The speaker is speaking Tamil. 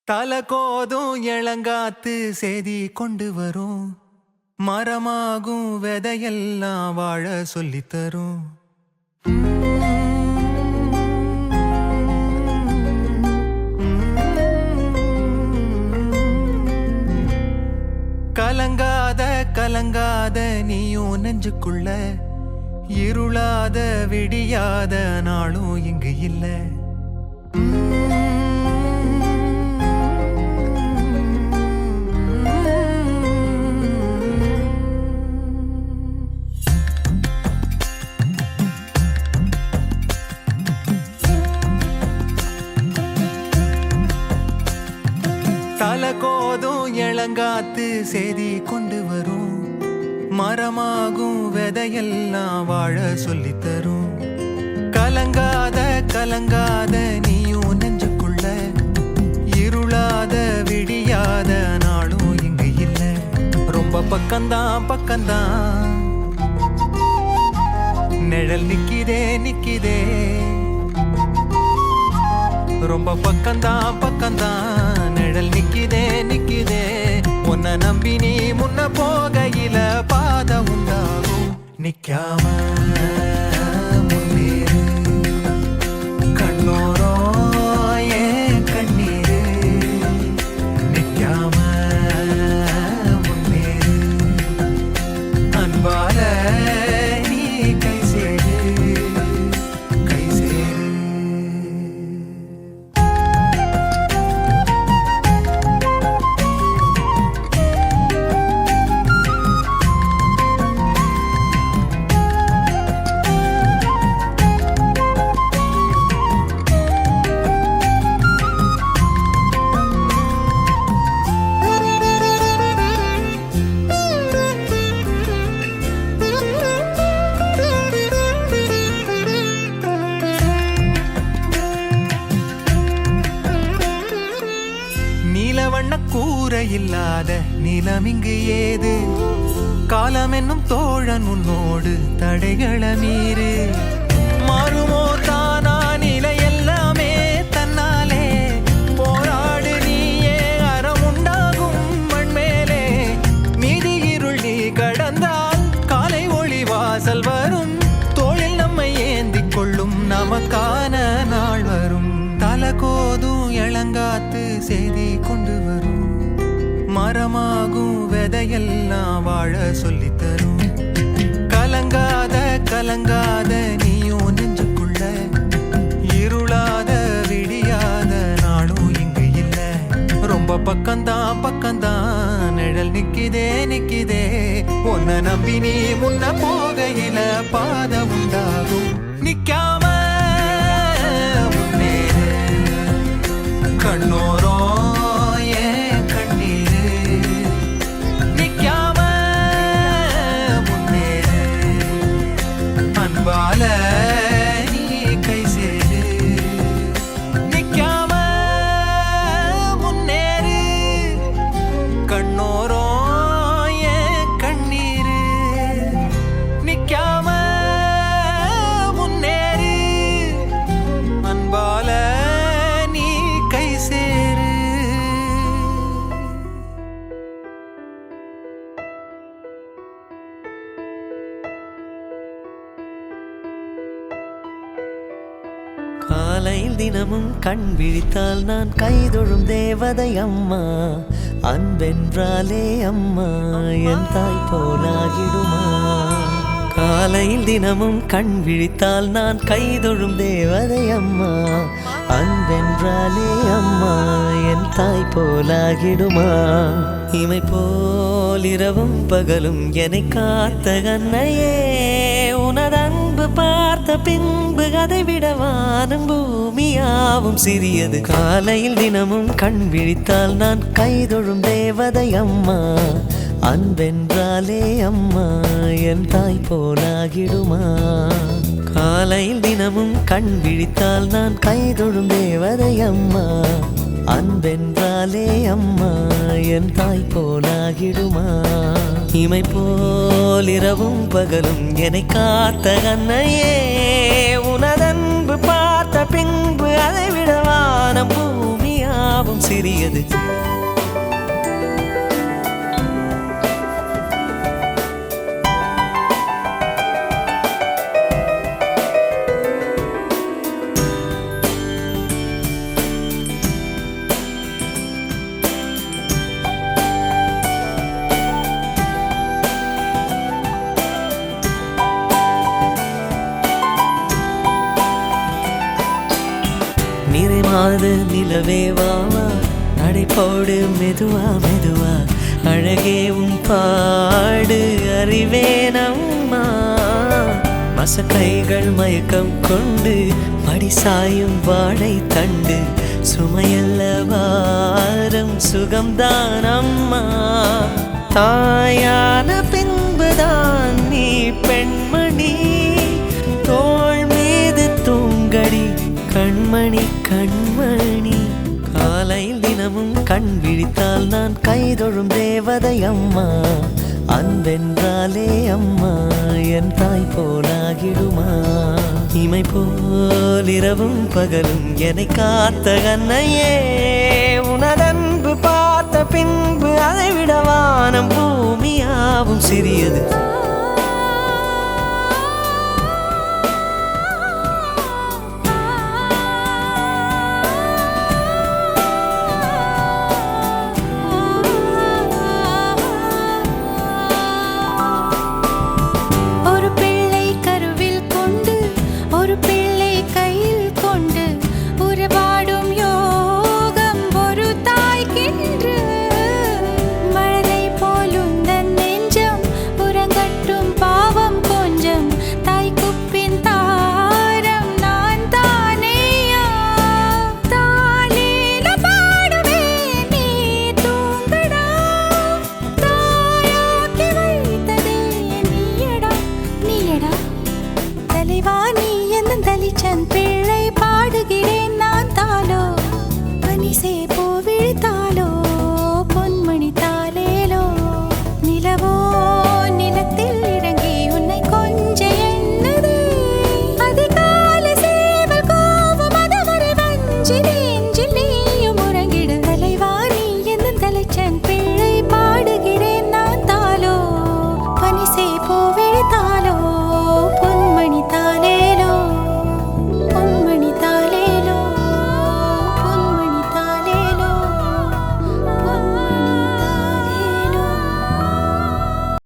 தலகோதும் இளங்காத்து செய்தி கொண்டு வரும், மரமாகும் விதையெல்லாம் வாழ சொல்லித்தரும். கலங்காத கலங்காத நீயும் நெஞ்சுக்குள்ள, இருளாத விடியாத நாளும் இங்கு இல்ல. தலகோதும் இளங்காத்து செய்தி கொண்டு வரும், மரமாகும் விதையெல்லாம் வாழ சொல்லித்தரும். கலங்காத கலங்காத நீயும் நெஞ்சுக்குள்ள, இருளாத விடியாத நாளும் இங்கு இல்ல. ரொம்ப பக்கம்தான் பக்கம்தான் நிழல் நிக்கிதே நிக்கிதே, ரொம்ப பக்கம்தான் பக்கம்தான் நிழல் நிக்கிதே நிக்கிதே. உன்னை நம்பி நீ முன்ன போகையில பாத உண்டாகும். நிக்காம முன்னேறு, கண்ணோரோ ஏன் கண்ணீரு. நிக்காம முன்னேறு, அன்பால நீ கை சேரு கை சேரு. நீலவண்ண கூரை இல்லாத நிலம் இங்கு ஏது, காலம் என்னும் தோழன் உன்னோடு தடைகளை மீறு. மாறுமோ தானா நிலை எல்லாமே தன்னாலே, போராடு நீயே அறம் உண்டாகும் மண்மேலே. மீதி இருள் நீ கடந்தால் காலை ஒளி வாசல் வரும், தோளில் நம்மை ஏந்திக் கொள்ளும் நமக்கான நாள் வரும். தலகோதும் இளங்காத்து செய்தி கொண்டு வரும், மரமாகும் விதையெல்லாம் வாழ சொல்லித்தரும். கலங்காத கலங்காத நீயும் நெஞ்சுக்குள்ள, இருளாத விடியாத நாளும் இங்கு இல்ல. ரொம்ப பக்கம்தான் பக்கம்தான் நிழல் நிக்கிதே நிக்கிதே. உன்னை நம்பி நீ முன்ன போகையில பாத உண்டாகும். நிக்காம கண்ணோரோ ஏன் கண்ணீரு. நிக்காம முன்னேறு, அன்பால நீ கை சேரு. நிக்காம முன்னேறு, கண்ணோரோ ஏன் கண்ணீரு. நிக்காம முன்னேறு, அன்பால சேரு. காலையில் தினமும் கண் விழித்தால் நான் கைதொழும் தேவதை அம்மா. அன்பென்றாலே அம்மா என் தாய் போலாகிடுமா. காலையில் தினமும் கண் விழித்தால் நான் கைதொழும் தேவதை அம்மா. அன்பென்றாலே அம்மா என் தாய் போலாகிடுமா. இமை போல் இரவும் பகலும் என்னை காத்த கண்ணையே, உனது அன்பு பார்த்த பின்பு அதை விட வானம் பூமியாவும் சிறியது. காலையில் தினமும் கண் விழித்தால் நான் கைதொழும் தேவதை அம்மா. அன்பென்றாலே அம்மா என் தாய் போலாகிடுமா. காலையில் தினமும் கண் விழித்தால் நான் கைதொழும் தேவதை அம்மா. அன்பென்றாலே அம்மா என் தாய் போலாகிடுமா. இமை போல் இரவும் பகலும் என்னை காத்த கண்ணையே, உனதன்பு பார்த்த பின்பு அதை விட வானம் பூமியா யாவும் சிறியது. நிறைமாத நிலவே வாவா, நடைபோடு மெதுவா மெதுவா, அழகே உன் பாடு அறிவேனம்மா. மசக்கைகள் மயக்கம் கொண்டு மடிசாயும் வாழை தண்டு, சுமையல்ல வாரம் சுகம்தான் அம்மா. தாயான பின்புதான் நீ பெண்மணி, தோள் மீது தூங்கடி கண்மணி கண்மணி. காலையில் தினமும் கண் விழித்தால் நான் கைதொழும் தேவதை அம்மா. அன்பென்றாலே அம்மா என் தாய் போலாகிடுமா. இமை போல் இரவும் பகலும் என்னை காத்த கண்ணையே, உனதன்பு பார்த்த பின்பு அதை விட வானம் பூமியாவும் சிறியது.